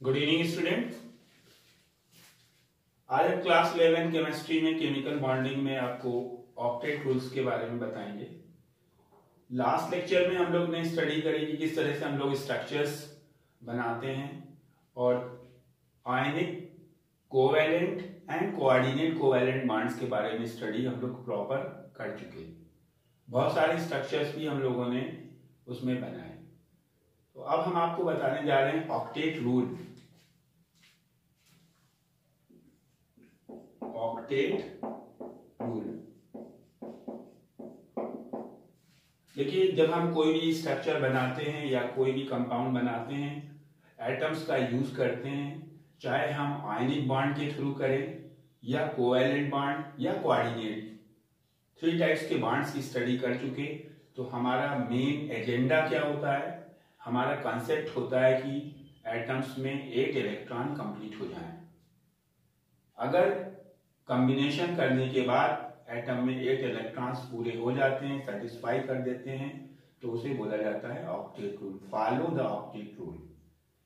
Good evening student. आज हम class 11 chemistry में केमिकल बॉन्डिंग में आपको ऑक्टेट रूल्स के बारे में बताएंगे। लास्ट लेक्चर में हम लोग ने स्टडी करी कि किस तरह से हम लोग स्ट्रक्चर्स बनाते हैं और ionic covalent and coordinate covalent bonds के बारे में स्टडी हम लोग प्रॉपर कर चुके। बहुत सारे स्ट्रक्चर्स भी हम लोगों ने उसमें बनाए। तो अब हम आपको बताने जा रहे हैं ऑक्टेट रूल। ऑक्टेट रूल देखिए, जब हम कोई भी स्ट्रक्चर बनाते हैं या कोई भी कंपाउंड बनाते हैं, एटम्स का यूज करते हैं, चाहे हम आयनिक बॉन्ड के थ्रू करें या कोवैलेंट बॉन्ड या कोऑर्डिनेट, 3 टाइप्स के बॉन्ड्स की स्टडी कर चुके। तो हमारा मेन एजेंडा क्या होता है, हमारा कॉन्सेप्ट होता है कि एटम्स में 8 इलेक्ट्रॉन कंप्लीट हो जाएं। अगर कॉम्बिनेशन करने के बाद एटम में 8 इलेक्ट्रॉन्स पूरे हो जाते हैं, सेटिस्फाई कर देते हैं, तो उसे बोला जाता है octet rule. Follow the octet rule.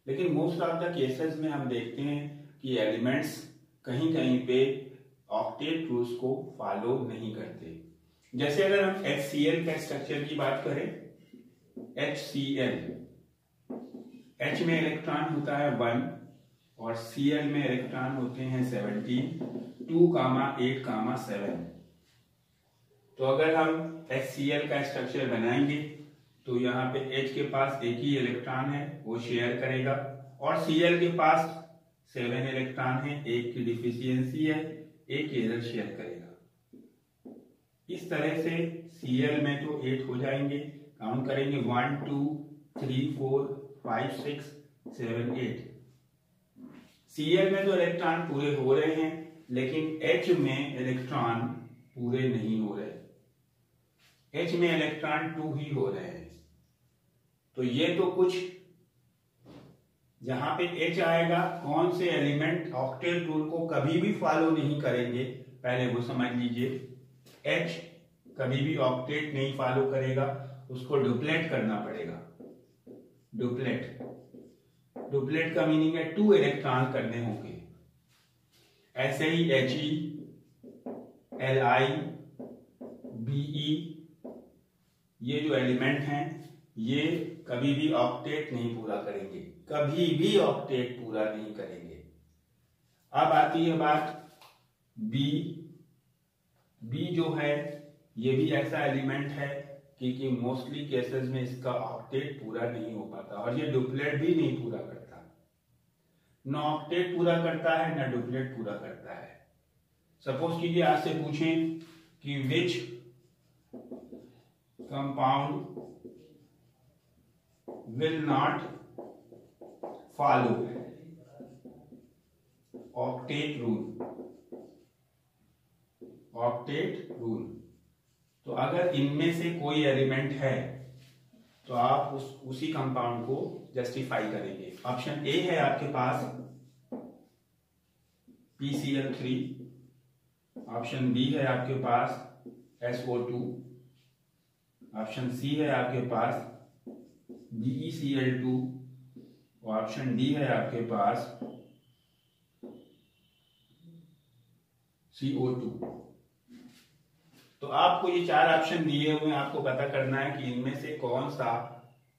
लेकिन मोस्ट ऑफ द केसेस में हम देखते हैं कि एलिमेंट्स कहीं कहीं पे ऑक्टेट रूल्स को फॉलो नहीं करते। जैसे अगर हम HCl का स्ट्रक्चर की बात करें, HCl, H में इलेक्ट्रॉन होता है 1 और Cl में इलेक्ट्रॉन होते हैं 17, 2, 8, 7। तो अगर हम HCl का स्ट्रक्चर बनाएंगे तो यहाँ पे H के पास एक ही इलेक्ट्रॉन है, वो शेयर करेगा, और Cl के पास 7 इलेक्ट्रॉन है, एक की डिफिशियंसी है, एक इधर शेयर करेगा। इस तरह से Cl में तो 8 हो जाएंगे, काउंट करेंगे 1, 2, 3, 4, 5, 6, 7, 8। Cl में तो इलेक्ट्रॉन पूरे हो रहे हैं, लेकिन H में इलेक्ट्रॉन पूरे नहीं हो रहे। H में इलेक्ट्रॉन 2 ही हो रहे हैं। तो ये तो कुछ जहां पे H आएगा, कौन से एलिमेंट ऑक्टेट रूल को कभी भी फॉलो नहीं करेंगे, पहले वो समझ लीजिए। H कभी भी ऑक्टेट नहीं फॉलो करेगा, उसको डुप्लेट करना पड़ेगा। डुप्लेट का मीनिंग है 2 इलेक्ट्रॉन करने होंगे। ऐसे ही He, Li, Be, ये जो एलिमेंट हैं, ये कभी भी ऑक्टेट नहीं पूरा करेंगे, कभी भी ऑक्टेट पूरा नहीं करेंगे। अब आती है बात बी। बी जो है, ये भी ऐसा एलिमेंट है कि मोस्टली केसेस में इसका ऑक्टेट पूरा नहीं हो पाता, और ये डुप्लेट भी नहीं पूरा करता। न ऑक्टेट पूरा करता है, न डुप्लेट पूरा करता है। सपोज कीजिए आपसे पूछें कि which compound will not follow octet rule. Octet rule, तो अगर इनमें से कोई एलिमेंट है तो आप उसी कंपाउंड को जस्टिफाई करेंगे। ऑप्शन ए है आपके पास PCl3, ऑप्शन बी है आपके पास SO2, ऑप्शन सी है आपके पास BeCl2, और ऑप्शन डी है आपके पास CO2। तो आपको ये 4 ऑप्शन दिए हुए हैं, आपको पता करना है कि इनमें से कौन सा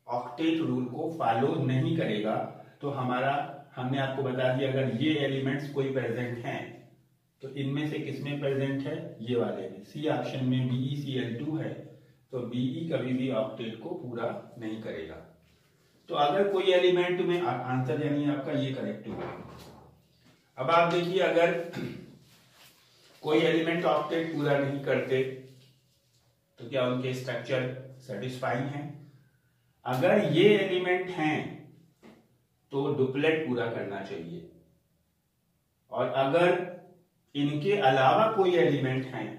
ऑक्टेट रूल को फॉलो नहीं करेगा। तो हमने आपको बता दिया, अगर ये एलिमेंट्स कोई प्रेजेंट हैं तो इनमें से किसमें प्रेजेंट है, ये वाले में। सी ऑप्शन में BeCl2 है, तो Be कभी भी ऑक्टेट को पूरा नहीं करेगा। तो अगर कोई एलिमेंट में आंसर यानी आपका ये करेक्ट होगा। अब आप देखिए, अगर कोई एलिमेंट ऑक्टेट पूरा नहीं करते तो क्या उनके स्ट्रक्चर सेटिस्फाइंग हैं? अगर ये एलिमेंट हैं तो डुप्लेट पूरा करना चाहिए, और अगर इनके अलावा कोई एलिमेंट हैं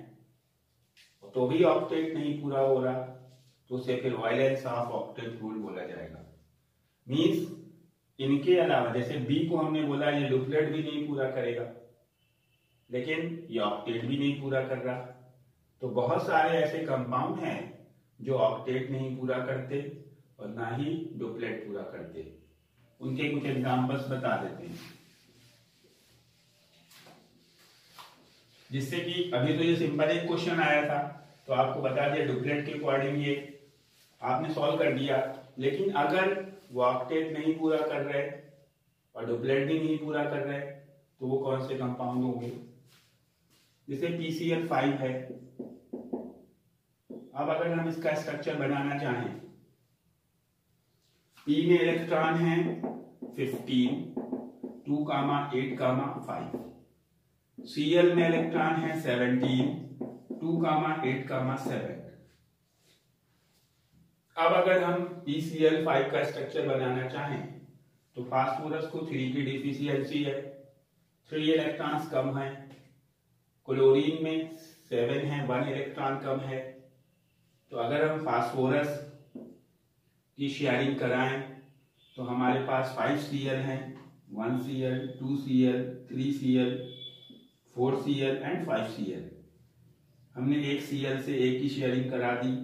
तो भी ऑक्टेट नहीं पूरा हो रहा, तो उसे फिर वायलेंस ऑफ ऑक्टेट रूल बोला जाएगा। मींस इनके अलावा, जैसे बी को हमने बोला ये डुप्लेट भी नहीं पूरा करेगा, लेकिन ये ऑक्टेट भी नहीं पूरा कर रहा। तो बहुत सारे ऐसे कंपाउंड हैं जो ऑक्टेट नहीं पूरा करते और ना ही डुप्लेट पूरा करते। उनके कुछ एग्जांपल्स बता देते हैं, जिससे कि अभी तो ये सिंपल एक क्वेश्चन आया था तो आपको बता दिया डुप्लेट के अकॉर्डिंग ये आपने सॉल्व कर दिया। लेकिन अगर वो ऑक्टेट नहीं पूरा कर रहे और डुप्लेट भी नहीं पूरा कर रहे तो वो कौन से कंपाउंड होंगे? जैसे PCl5 है। अब अगर हम इसका स्ट्रक्चर बनाना चाहें, P में इलेक्ट्रॉन है 15, 2, 8, 5। Cl में इलेक्ट्रॉन है 17, 2, 8, 7। अब अगर हम PCl5 का स्ट्रक्चर बनाना चाहें तो फास्फोरस को 3 की डिफिशियंसी है, 3 इलेक्ट्रॉन्स कम है। क्लोरीन में 7 है, 1 इलेक्ट्रॉन कम है। तो अगर हम फास्फोरस की शेयरिंग कराएं तो हमारे पास 5Cl है, 1Cl, 2Cl, 3Cl, 4Cl and 5Cl। हमने एक Cl से एक की शेयरिंग करा दी,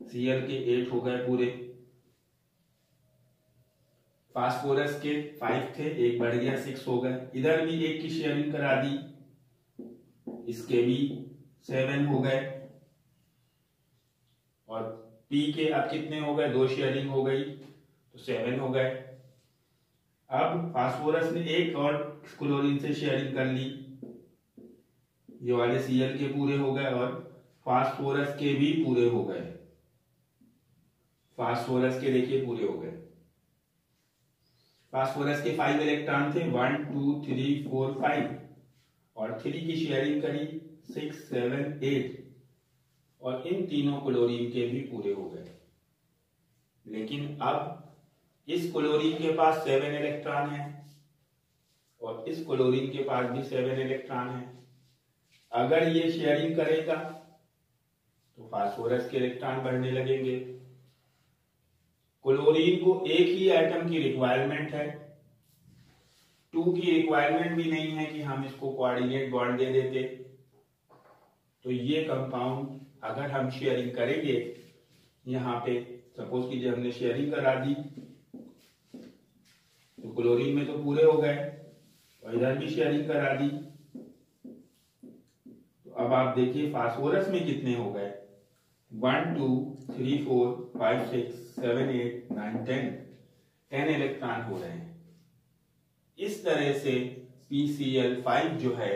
Cl के 8 हो गए पूरे। फास्फोरस के 5 थे, एक बढ़ गया 6 हो गए। इधर भी एक की शेयरिंग करा दी, इसके भी 7 हो गए। और P के अब कितने हो गए? 2 शेयरिंग हो गई तो 7 हो गए। अब फास्फोरस ने एक और क्लोरीन से शेयरिंग कर ली, ये वाले Cl के पूरे हो गए और फास्फोरस के भी पूरे हो गए। फास्फोरस के देखिए पूरे हो गए। फास्फोरस के 5 इलेक्ट्रॉन थे, 1, 2, 3, 4, 5 और 3 की शेयरिंग करी 6, 7, 8 और इन तीनों क्लोरीन के भी पूरे हो गए। लेकिन अब इस क्लोरीन के पास 7 इलेक्ट्रॉन है और इस क्लोरीन के पास भी 7 इलेक्ट्रॉन है। अगर ये शेयरिंग करेगा तो फास्फोरस के इलेक्ट्रॉन बढ़ने लगेंगे। क्लोरीन को एक ही एटम की रिक्वायरमेंट है, 2 की रिक्वायरमेंट भी नहीं है कि हम इसको कोऑर्डिनेट बॉन्ड दे देते। तो ये कंपाउंड अगर हम शेयरिंग करेंगे, यहाँ पे सपोज कीजिए हमने शेयरिंग करा दी तो क्लोरीन में तो पूरे हो गए और इधर भी शेयरिंग करा दी। तो अब आप देखिए फास्फोरस में कितने हो गए? 1, 2, 3, 4, 5, 6, 7, 8, 9, 10 इलेक्ट्रॉन हो रहे हैं। इस तरह से PCl5 जो है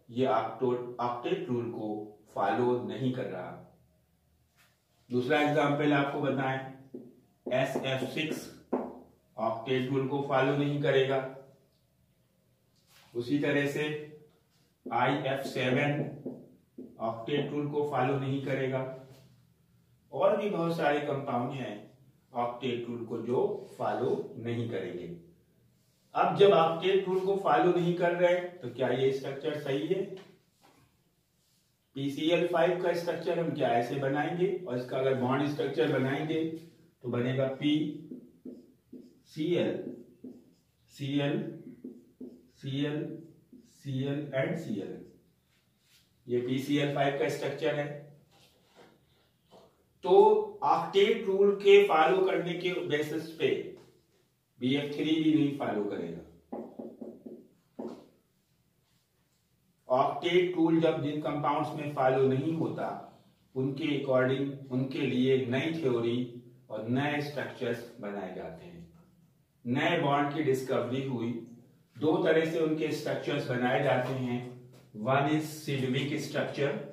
ये ऑक्टेट रूल को फॉलो नहीं कर रहा। दूसरा एग्जांपल आपको बताएं, SF6 ऑक्टेट रूल को फॉलो नहीं करेगा। उसी तरह से IF7 ऑक्टेट रूल को फॉलो नहीं करेगा। और भी बहुत सारे कंपाउंड हैं ऑक्टेट रूल को जो फॉलो नहीं करेंगे। अब जब ऑक्टेट रूल को फॉलो नहीं कर रहे तो क्या ये स्ट्रक्चर सही है? PCl5 का स्ट्रक्चर हम क्या ऐसे बनाएंगे और इसका अगर बॉन्ड स्ट्रक्चर बनाएंगे तो बनेगा P Cl Cl Cl Cl and Cl। ये PCl5 का स्ट्रक्चर है। तो ऑक्टेट रूल के फॉलो करने के बेसिस पे BF3 भी नहीं फॉलो करेगा। ऑक्टेट रूल जब जिन कंपाउंड्स में फॉलो नहीं होता उनके अकॉर्डिंग उनके लिए नई थ्योरी और नए स्ट्रक्चर्स बनाए जाते हैं। नए बॉन्ड की डिस्कवरी हुई, 2 तरह से उनके स्ट्रक्चर्स बनाए जाते हैं। One is Sidgwick structure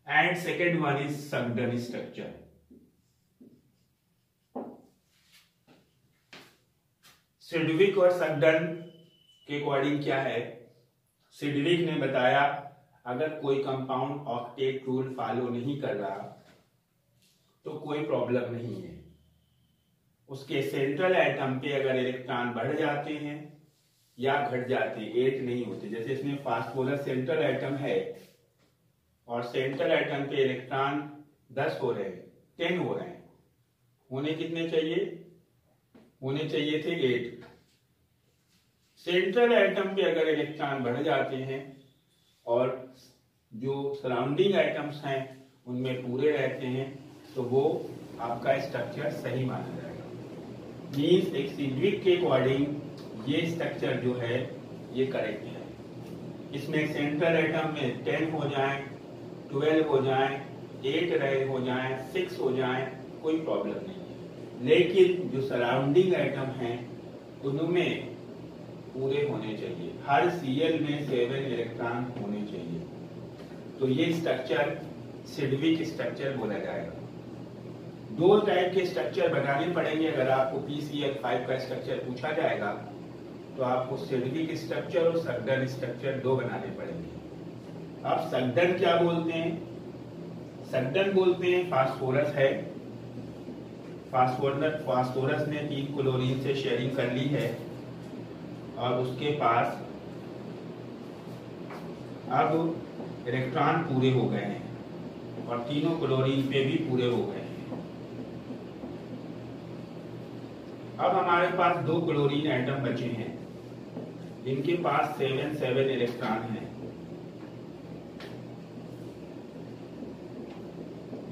and second one is Sugden structure. Sidgwick और सगडन के अकॉर्डिंग क्या है? सिडविक ने बताया अगर कोई कंपाउंड ऑक्टेट रूल फॉलो नहीं कर रहा तो कोई प्रॉब्लम नहीं है। उसके सेंट्रल एटम पे अगर इलेक्ट्रॉन बढ़ जाते हैं या घट जाते हैं, 8 नहीं होते। जैसे इसमें फास्फोरस सेंट्रल एटम है और सेंट्रल एटम पे इलेक्ट्रॉन 10 हो रहे हैं, 10 हो रहे हैं। होने कितने चाहिए? होने चाहिए थे 8। सेंट्रल एटम पे अगर इलेक्ट्रॉन बढ़ जाते हैं और जो सराउंडिंग एटम्स हैं उनमें पूरे रहते हैं तो वो आपका स्ट्रक्चर सही माना जाएगा। मीन्स एक सिडविक के अकॉर्डिंग ये स्ट्रक्चर जो है ये करेक्ट है। इसमें सेंट्रल एटम में 10 हो जाए, 12 हो जाए, 8 रहे हो जाए, 6 हो जाए, कोई प्रॉब्लम नहीं है। लेकिन जो सराउंडिंग एटम हैं उनमें पूरे होने चाहिए। हर Cl में 7 इलेक्ट्रॉन होने चाहिए। तो ये स्ट्रक्चर सिडविक स्ट्रक्चर बोला जाएगा। 2 टाइप के स्ट्रक्चर बनाने पड़ेंगे। अगर आपको PCl5 का स्ट्रक्चर पूछा जाएगा तो आपको सिडविक स्ट्रक्चर और सगडन स्ट्रक्चर 2 बनाने पड़ेंगे। अब सगडन क्या बोलते हैं? सगडन बोलते हैं फास्फोरस है, फास्फोरस ने 3 क्लोरीन से शेयरिंग कर ली है और उसके पास अब इलेक्ट्रॉन पूरे हो गए हैं और तीनों क्लोरीन पे भी पूरे हो गए हैं। अब हमारे पास 2 क्लोरीन एटम बचे हैं, इनके पास 7 इलेक्ट्रॉन हैं।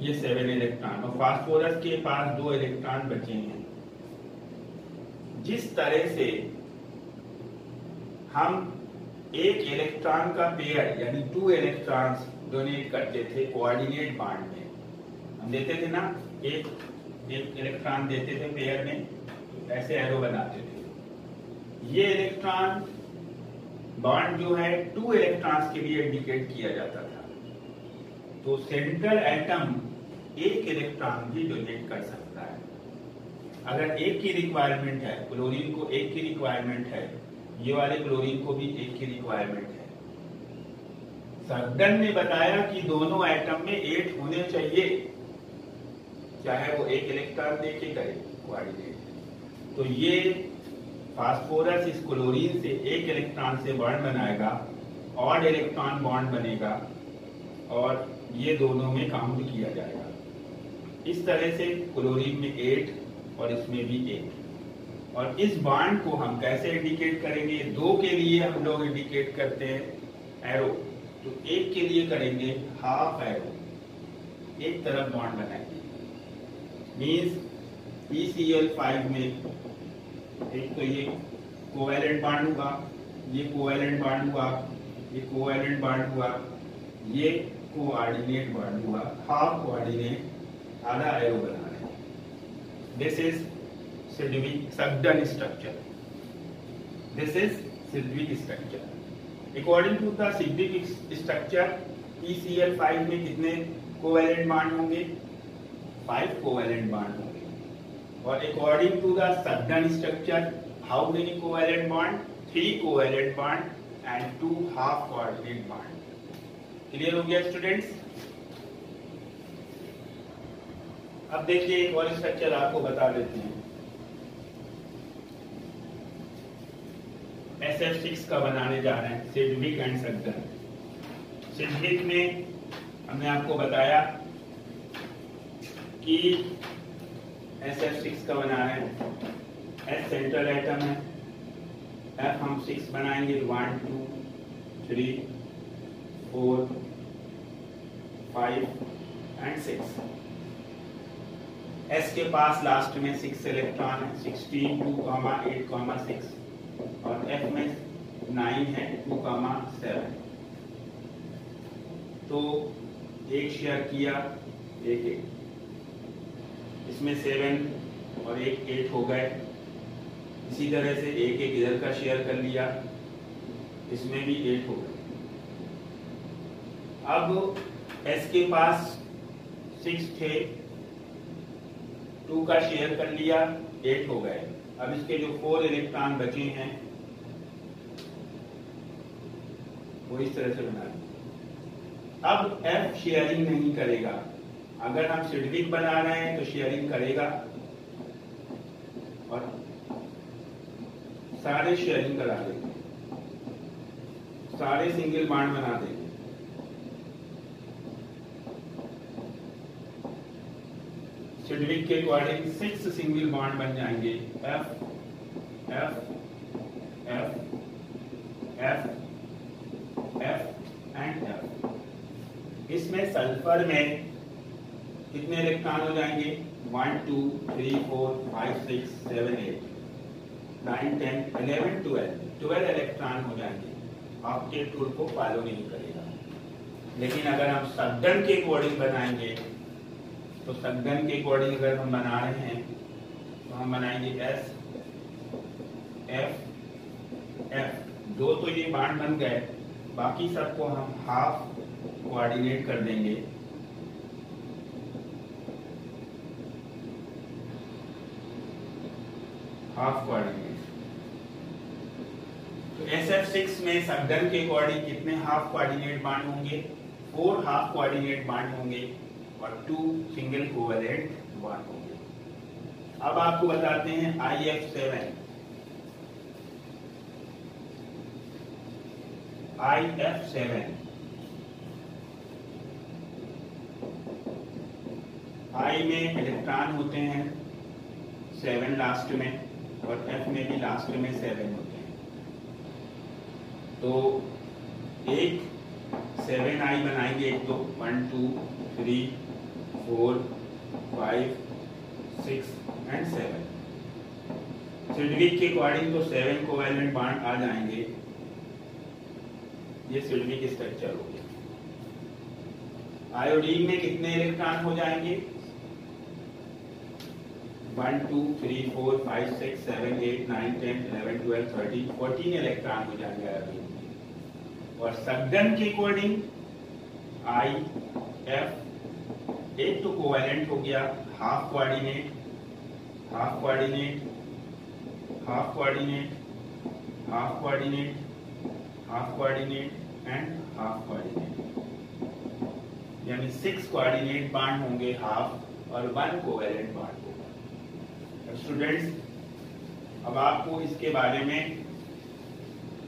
ये 7 इलेक्ट्रॉन और फास्फोरस के पास 2 इलेक्ट्रॉन बचे हैं। जिस तरह से हम एक इलेक्ट्रॉन का पेयर यानी 2 इलेक्ट्रॉन्स डोनेट करते थे कोऑर्डिनेट बॉन्ड में, हम देते थे ना, एक इलेक्ट्रॉन देते थे पेयर में, तो ऐसे एरो बनाते थे। ये इलेक्ट्रॉन बॉन्ड जो है 2 इलेक्ट्रॉन्स के लिए इंडिकेट किया जाता था। तो सेंट्रल एटम एक इलेक्ट्रॉन भी डोनेट कर सकता है। अगर एक की रिक्वायरमेंट है, क्लोरीन को एक की रिक्वायरमेंट है, ये वाले क्लोरीन को भी एक की रिक्वायरमेंट है। सगडन ने बताया कि दोनों एटम में 8 होने चाहिए, चाहे वो एक इलेक्ट्रॉन दे के करे कोऑर्डिनेट। तो ये फास्फोरस इस क्लोरीन से एक इलेक्ट्रॉन से बॉन्ड बनाएगा, ऑड इलेक्ट्रॉन बॉन्ड बनेगा और ये दोनों में काउंट किया जाएगा। इस तरह से क्लोरीन में 8 और इसमें भी 8। और इस बॉन्ड को हम कैसे इंडिकेट करेंगे? 2 के लिए हम लोग इंडिकेट करते हैं एरो, तो 1 के लिए करेंगे हाफ एरो, एक तरफ बॉन्ड बनाएंगे। मीन्स PCl5 में एक तो ये कोवैलेंट बॉन्ड हुआ, ये कोवैलेंट बॉन्ड हुआ, ये कोवैलेंट बॉन्ड हुआ, ये कोऑर्डिनेट बॉन्ड हुआ, हाफ कोऑर्डिनेट, आधा एरो बना रहे हैं। This is Sidgwick Sugden structure. This is Sidgwick structure. According to the Sidgwick structure PCl5 में कितने कोवैलेंट बॉन्ड होंगे? 5 कोवैलेंट बॉन्ड होंगे। और according to the Sugden structure how many covalent bond? 3 covalent bond and 2 half coordinate bond. Clear हो गया students? अब देखिए एक और स्ट्रक्चर आपको बता देते हैं। SF6 का बनाने जा रहे हैं, सिडविक एंड सगडन। सिडविक में हमने आपको बताया कि SF6 का बना रहे हैं। S सेंट्रल एटम है, F हम 6 बनाएंगे, 1 2 3 4 5 एंड 6। S के पास लास्ट में 6 इलेक्ट्रॉन है, 16 2, 8, 6 और F में 9 है, 2, 7। तो एक शेयर किया, एक इसमें 7 और एक 8 हो गए। इसी तरह से एक इधर का शेयर कर लिया, इसमें भी 8 हो गए। अब S के पास 6 थे, 2 का शेयर कर लिया, 8 हो गए। अब इसके जो 4 इलेक्ट्रॉन बचे हैं वो इस तरह से बना लें। अब F शेयरिंग नहीं करेगा। अगर हम सिडविक बना रहे हैं तो शेयरिंग करेगा और सारे शेयरिंग करा देंगे, सारे सिंगल बॉन्ड बना देंगे। सिडविक के अकॉर्डिंग 6 सिंगल बॉन्ड बन जाएंगे, F F F F F and F। इसमें सल्फर में कितने इलेक्ट्रॉन हो जाएंगे? 1 2 3 4 5 6 7 8 9 10 11 12 इलेक्ट्रॉन हो जाएंगे। ऑक्टेट रूल को फॉलो नहीं करेगा। लेकिन अगर हम सघन के अकॉर्डिंग बनाएंगे तो सघन के अकॉर्डिंग अगर हम बना रहे हैं तो हम बनाएंगे एस एफ एफ। दो तो ये बांड बन गए, बाकी सबको हम हाफ कोऑर्डिनेट कर देंगे। हाफ कोऑर्डिनेट तो SF6 में सघन के अकॉर्डिंग कितने हाफ कोऑर्डिनेट बांड होंगे? 4 हाफ कोऑर्डिनेट बांड होंगे और 2 सिंगल कोवैलेंट बांड होंगे। अब आपको बताते हैं IF7 I में इलेक्ट्रॉन होते हैं 7 लास्ट में और F में भी लास्ट में 7 होते हैं। तो एक 7I बनाएंगे, एक तो 1 2 3 4 5 6 एंड 7। सिल्विक के अकॉर्डिंग तो 7 कोवैलेंट बांड आ जाएंगे। ये सिल्विक स्ट्रक्चर हो गया। आयोडीन में कितने इलेक्ट्रॉन हो जाएंगे? 1 2 3 4 5 6 7 8 9 10 11 12 13 14 इलेक्ट्रॉन हो जाएंगे आयोडीन में। और सघन के अकॉर्डिंग I F एक तो कोवैलेंट हो गया, half coordinate half coordinate half coordinate half coordinate half coordinate and half coordinate, यानी 6 कोऑर्डिनेट बांड होंगे हाफ और 1 कोवैलेंट बांड होगा। स्टूडेंट्स, अब आपको इसके बारे में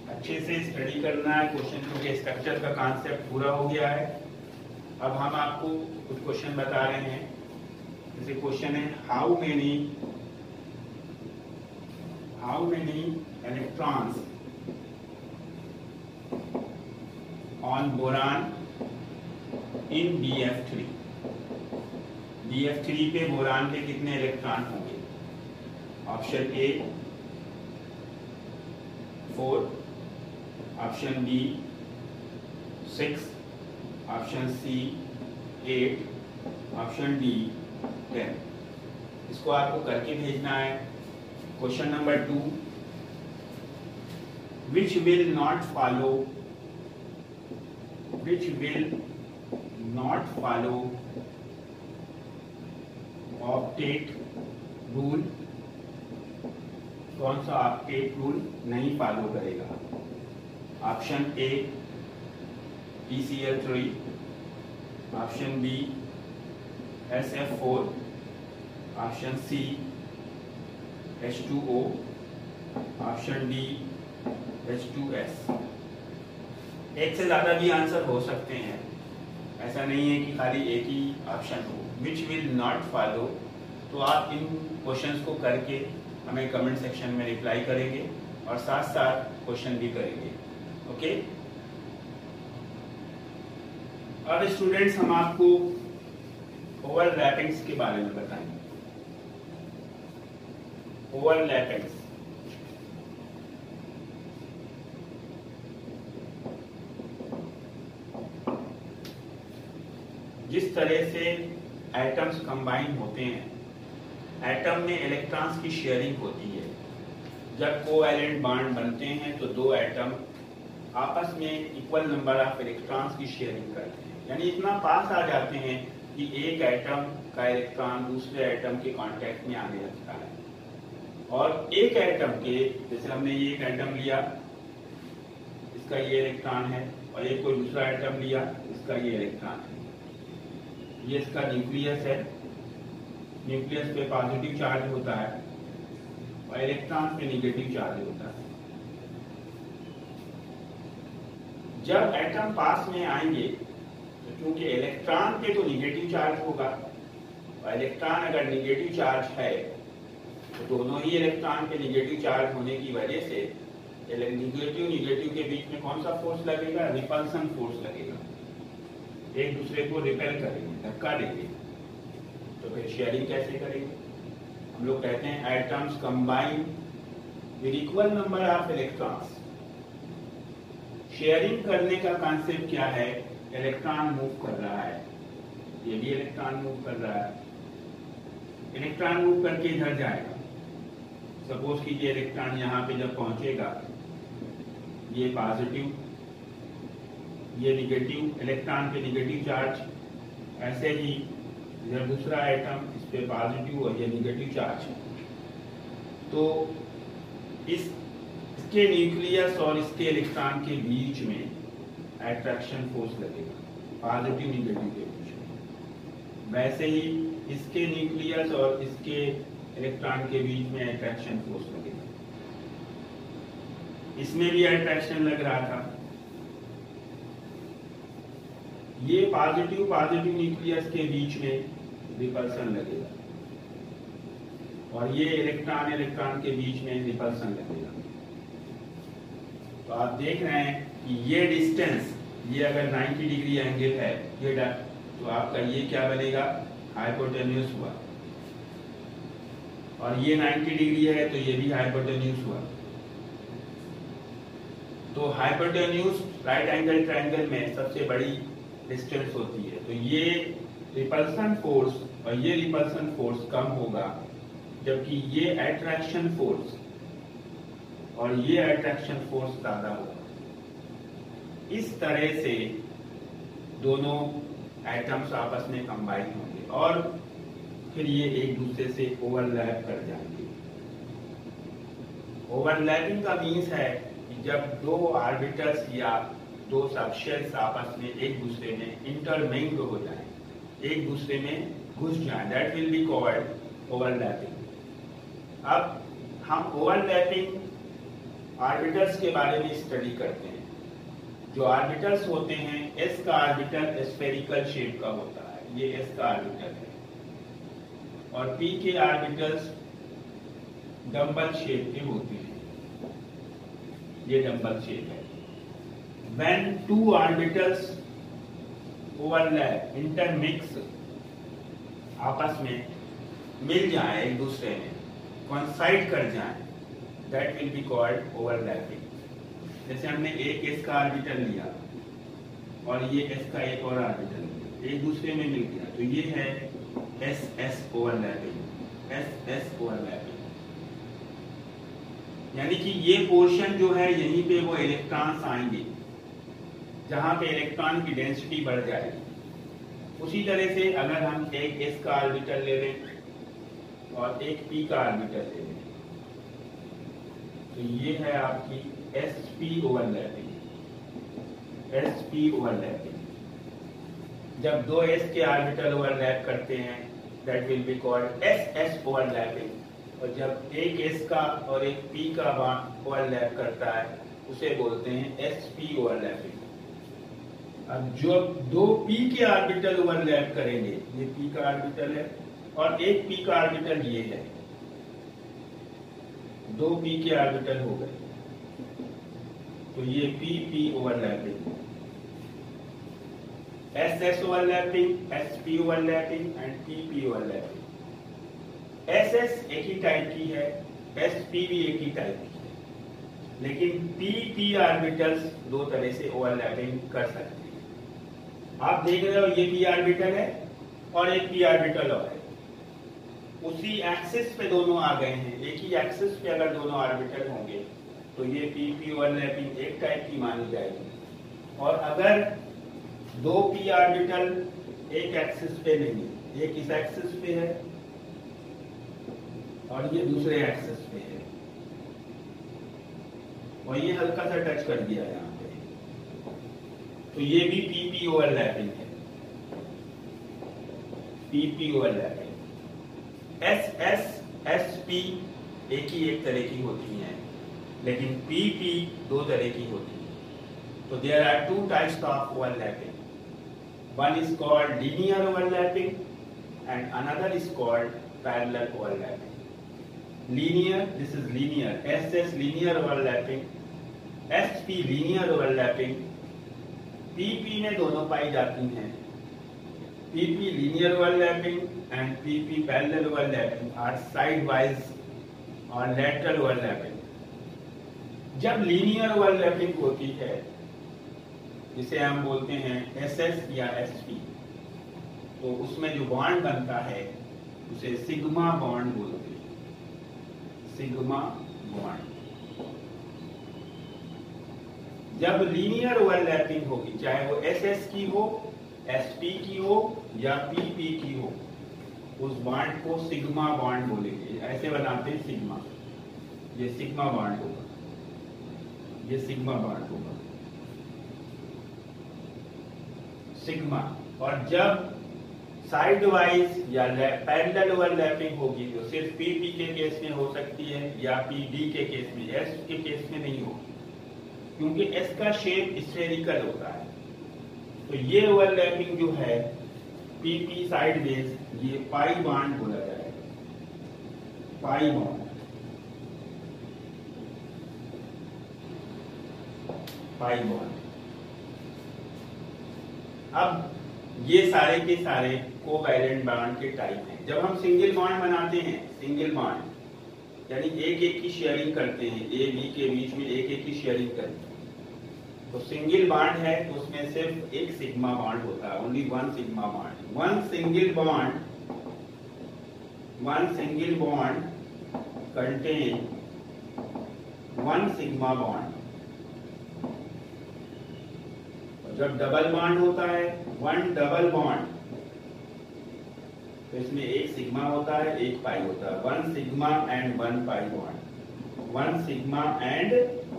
अच्छे से स्टडी करना है। क्वेश्चन के स्ट्रक्चर का कॉन्सेप्ट पूरा हो गया है। अब हम आपको कुछ क्वेश्चन बता रहे हैं। जैसे क्वेश्चन है how many electrons on boron in BF3। BF3 पे बोरान के कितने इलेक्ट्रॉन होंगे? Option A 4, option B 6, option C 8, option D 10। इसको आपको करके भेजना है। Question number 2, which will not follow octet rule? कौन सा ऑक्टेट रूल नहीं फॉलो करेगा? Option A PCl3, option B SF4, option C H2O, option D H2S। एक से ज्यादा भी आंसर हो सकते हैं, ऐसा नहीं है कि खाली एक ही ऑप्शन हो। विच विल नॉट फॉलो, तो आप इन क्वेश्चंस को करके हमें कमेंट सेक्शन में रिप्लाई करेंगे और साथ साथ क्वेश्चन भी करेंगे। ओके। अब स्टूडेंट्स, हम आपको ओवरलैपिंग्स के बारे में बताएंगे। ओवरलैपिंग्स जिस तरह से एटम्स कंबाइन होते हैं, एटम में इलेक्ट्रॉन्स की शेयरिंग होती है। जब कोवैलेंट बॉन्ड बनते हैं तो दो एटम आपस में इक्वल नंबर ऑफ इलेक्ट्रॉन्स की शेयरिंग करते हैं, यानी इतना पास आ जाते हैं कि एक एटम का इलेक्ट्रॉन दूसरे एटम के कांटेक्ट में आने लगता है। और एक एटम के, जैसे हमने ये एक एटम लिया, इसका ये इलेक्ट्रॉन है, और एक कोई दूसरा एटम लिया, इसका ये इलेक्ट्रॉन है। ये इसका न्यूक्लियस है, न्यूक्लियस पे पॉजिटिव चार्ज होता है और इलेक्ट्रॉन पे नेगेटिव चार्ज होता है। जब एटम पास में आएंगे तो क्योंकि इलेक्ट्रॉन पे तो नेगेटिव चार्ज होगा, और इलेक्ट्रॉन अगर नेगेटिव चार्ज है तो दोनों ही इलेक्ट्रॉन पे नेगेटिव चार्ज होने की वजह से नेगेटिव के बीच में कौन सा फोर्स लगेगा? रिपल्सन फोर्स लगेगा। एक दूसरे को रिपेल करेंगे, धक्का देंगे। तो फिर शेयरिंग कैसे करेंगे? हम लोग कहते हैं atoms combine with equal number of electrons. Sharing करने का कॉन्सेप्ट क्या है? इलेक्ट्रॉन मूव कर रहा है, ये भी इलेक्ट्रॉन मूव कर रहा है, इलेक्ट्रॉन मूव करके इधर जाएगा। सपोज कीजिए इलेक्ट्रॉन यहाँ पे जब पहुंचेगा, ये पॉजिटिव, ये निगेटिव, इलेक्ट्रॉन पे निगेटिव चार्ज, ऐसे ही इधर दूसरा एटम, इस पे पॉजिटिव और ये निगेटिव चार्ज। तो इसके न्यूक्लियस और इसके इलेक्ट्रॉन के बीच में अट्रैक्शन फोर्स लगेगा, पॉजिटिव निगेटिव के बीच में। वैसे ही इसके न्यूक्लियस और इसके इलेक्ट्रॉन के बीच में अट्रैक्शन फोर्स लगेगा। इसमें भी अट्रैक्शन लग रहा था, ये पॉजिटिव न्यूक्लियस के बीच में रिपल्सन लगेगा और ये इलेक्ट्रॉन के बीच में रिपल्सन लगेगा। तो आप देख रहे हैं कि ये डिस्टेंस, ये अगर 90 डिग्री एंगल है, ये तो आपका ये क्या बनेगा? हाइपोटेन्यूस हुआ, और ये 90 डिग्री है तो ये भी हाइपोटेन्यूस हुआ। तो हाइपोटेन्यूस राइट एंगल ट्रायंगल में सबसे बड़ी डिस्टेंस होती है। तो ये रिपल्सन फोर्स और ये रिपल्सन फोर्स कम होगा, जबकि ये अट्रैक्शन फोर्स और ये अट्रैक्शन फोर्स ज्यादा होगा। इस तरह से दोनों एटम्स आपस में कंबाइन होंगे और फिर ये एक दूसरे से ओवरलैप कर जाएंगे। ओवरलैपिंग का मीन्स है कि जब दो ऑर्बिटल्स या दो सबशेल्स आपस में एक दूसरे में इंटरमिंग हो जाए, एक दूसरे में घुस जाए, that will be called overlapping. अब हम ओवरलैपिंग ऑर्बिटल्स के बारे में स्टडी करते हैं। जो ऑर्बिटल्स होते हैं, एस का ऑर्बिटल स्फेरिकल शेप का होता है, ये एस का ऑर्बिटल है, और पी के ऑर्बिटल्स डंबल शेप के होते हैं, ये डंबल शेप है। When two orbitals overlap, intermix, आपस में मिल जाए, एक दूसरे में coincide कर जाए, that will be called overlapping। जैसे हमने एक s का ऑर्बिटल लिया और ये s का एक और ऑर्बिटल लिया, एक दूसरे में मिल गया, तो ये है s overlapping, s overlapping। यानी कि ये पोर्शन जो है, यहीं पे वो इलेक्ट्रॉन्स आएंगे जहां पे इलेक्ट्रॉन की डेंसिटी बढ़ जाएगी। उसी तरह से अगर हम एक s का ऑर्बिटल ले लें और एक p का ऑर्बिटल ले लें, तो ये है आपकी sp ओवरलैपिंग, sp ओवरलैपिंग। जब दो s के ऑर्बिटल ओवरलैप करते हैं, that will be called ss overlapping. और जब एक s का और एक p का बॉन्ड ओवरलैप करता है, उसे बोलते हैं sp ओवरलैपिंग। अब जो दो p के ऑर्बिटल ओवरलैप करेंगे, ये p का ऑर्बिटल है और एक p का ऑर्बिटल ये है, दो p के ऑर्बिटल हो गए, तो ये p overlapping, ss overlapping, sp overlapping and p overlapping. ss एक ही टाइप की है, sp भी एक ही टाइप की है, लेकिन p ऑर्बिटल्स दो तरह से ओवरलैपिंग कर सकते हैं। आप देख रहे हो ये p ऑर्बिटल है और एक p ऑर्बिटल और है, उसी एक्सिस पे दोनों आ गए हैं। एक ही एक्सिस पे अगर दोनों ऑर्बिटल होंगे तो ये p ओवरलैपिंग एक टाइप की मानी जाएगी। और अगर दो p ऑर्बिटल एक एक्सिस पे नहीं है, एक इस एक्सिस पे है और ये दूसरे एक्सिस पे है, और ये हल्का सा टच कर दिया यहाँ पे, तो ये भी p ओवरलैपिंग है, p ओवरलैपिंग। ss sp एक तरह की होती हैं, लेकिन p दो तरह की होती है। तो there are two types of overlapping, one is called linear overlapping and another is called parallel overlapping. Linear, this is linear, ss linear overlapping, sp linear overlapping. p में दोनों पाई जाती हैं, p linear overlapping and PP parallel overlapping are sidewise or lateral overlapping. जब linear overlapping होती है, जिसे हम बोलते हैं SS या SP, तो उसमें जो बॉन्ड बनता है उसे सिग्मा बॉन्ड बोलते हैं, सिग्मा बॉन्ड। जब लीनियर ओवरलैपिंग होगी, चाहे वो SS की हो, SP की हो या PP की हो, उस बॉन्ड को सिग्मा बॉन्ड बोलेंगे। ऐसे बनाते हैं सिग्मा, ये सिग्मा बॉन्ड होगा, ये सिग्मा बॉन्ड होगा, सिग्मा। और जब साइड वाइज या पैरेलल ओवरलैपिंग होगी तो सिर्फ PP के केस में हो सकती है या PD के केस में, S के केस में नहीं होगी, क्योंकि S का शेप स्फेरिकल होता है। तो ये ओवरलैपिंग जो है PP साइडवेज, ये पाई बॉन्ड बोला जाएगा, पाई बॉन्ड, पाई बॉन्ड। अब ये सारे के सारे कोवैलेंट बॉन्ड के टाइप हैं। जब हम सिंगल बॉन्ड बनाते हैं, सिंगल बॉन्ड यानी एक एक की शेयरिंग करते हैं, A B के बीच में एक एक की शेयरिंग करते हैं, तो सिंगल बॉन्ड है तो उसमें सिर्फ एक सिग्मा बॉन्ड होता है, only one sigma bond. One single bond contain one sigma bond. जब डबल बॉन्ड होता है, वन डबल बॉन्ड, तो इसमें एक सिग्मा होता है, एक पाई होता है, one sigma and one pi bond, one sigma and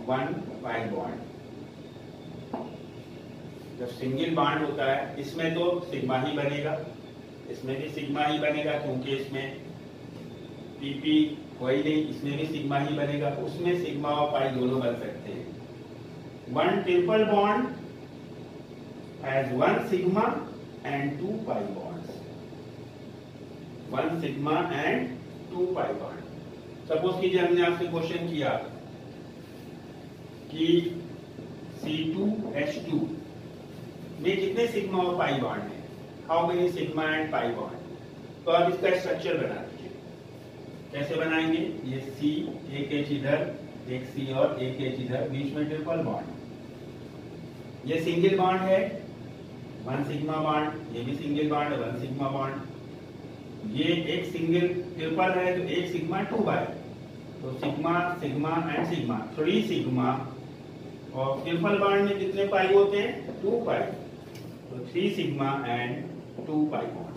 one pi bond. जब सिंगल बॉन्ड होता है, इसमें तो सिग्मा ही बनेगा, इसमें भी सिग्मा ही बनेगा, क्योंकि इसमें PP कोई नहीं, इसमें भी सिग्मा ही बनेगा, उसमें सिग्मा और पाई दोनों बन सकते हैं। One triple bond has one sigma and two pi bonds, one sigma and two pi bond। Suppose कीजिए हमने आपसे क्वेश्चन किया कि C2H2 में कितने सिग्मा और पाई बॉन्ड है, how many sigma and pi bond. तो आप इसका स्ट्रक्चर बना दीजिए। कैसे बनाएंगे? ये C, एक H इधर, एक C और एक H इधर, बीच में ट्रिपल बॉन्ड। ये सिंगल बॉन्ड है, वन सिग्मा बॉन्ड, ये भी सिंगल बॉन्ड है, वन सिग्मा बॉन्ड। ये एक सिंगल ट्रिपल है तो एक सिग्मा टू बाय, तो sigma sigma and sigma, three sigma. और ट्रिपल बॉन्ड में कितने पाई होते हैं? टू पाई, तो three sigma and two pi bond.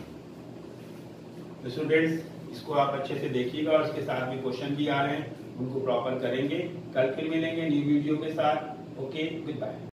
तो स्टूडेंट्स, इसको आप अच्छे से देखिएगा और इसके साथ भी क्वेश्चन भी आ रहे हैं, उनको प्रॉपर करेंगे। कल फिर मिलेंगे न्यू वीडियो के साथ। Okay, good bye.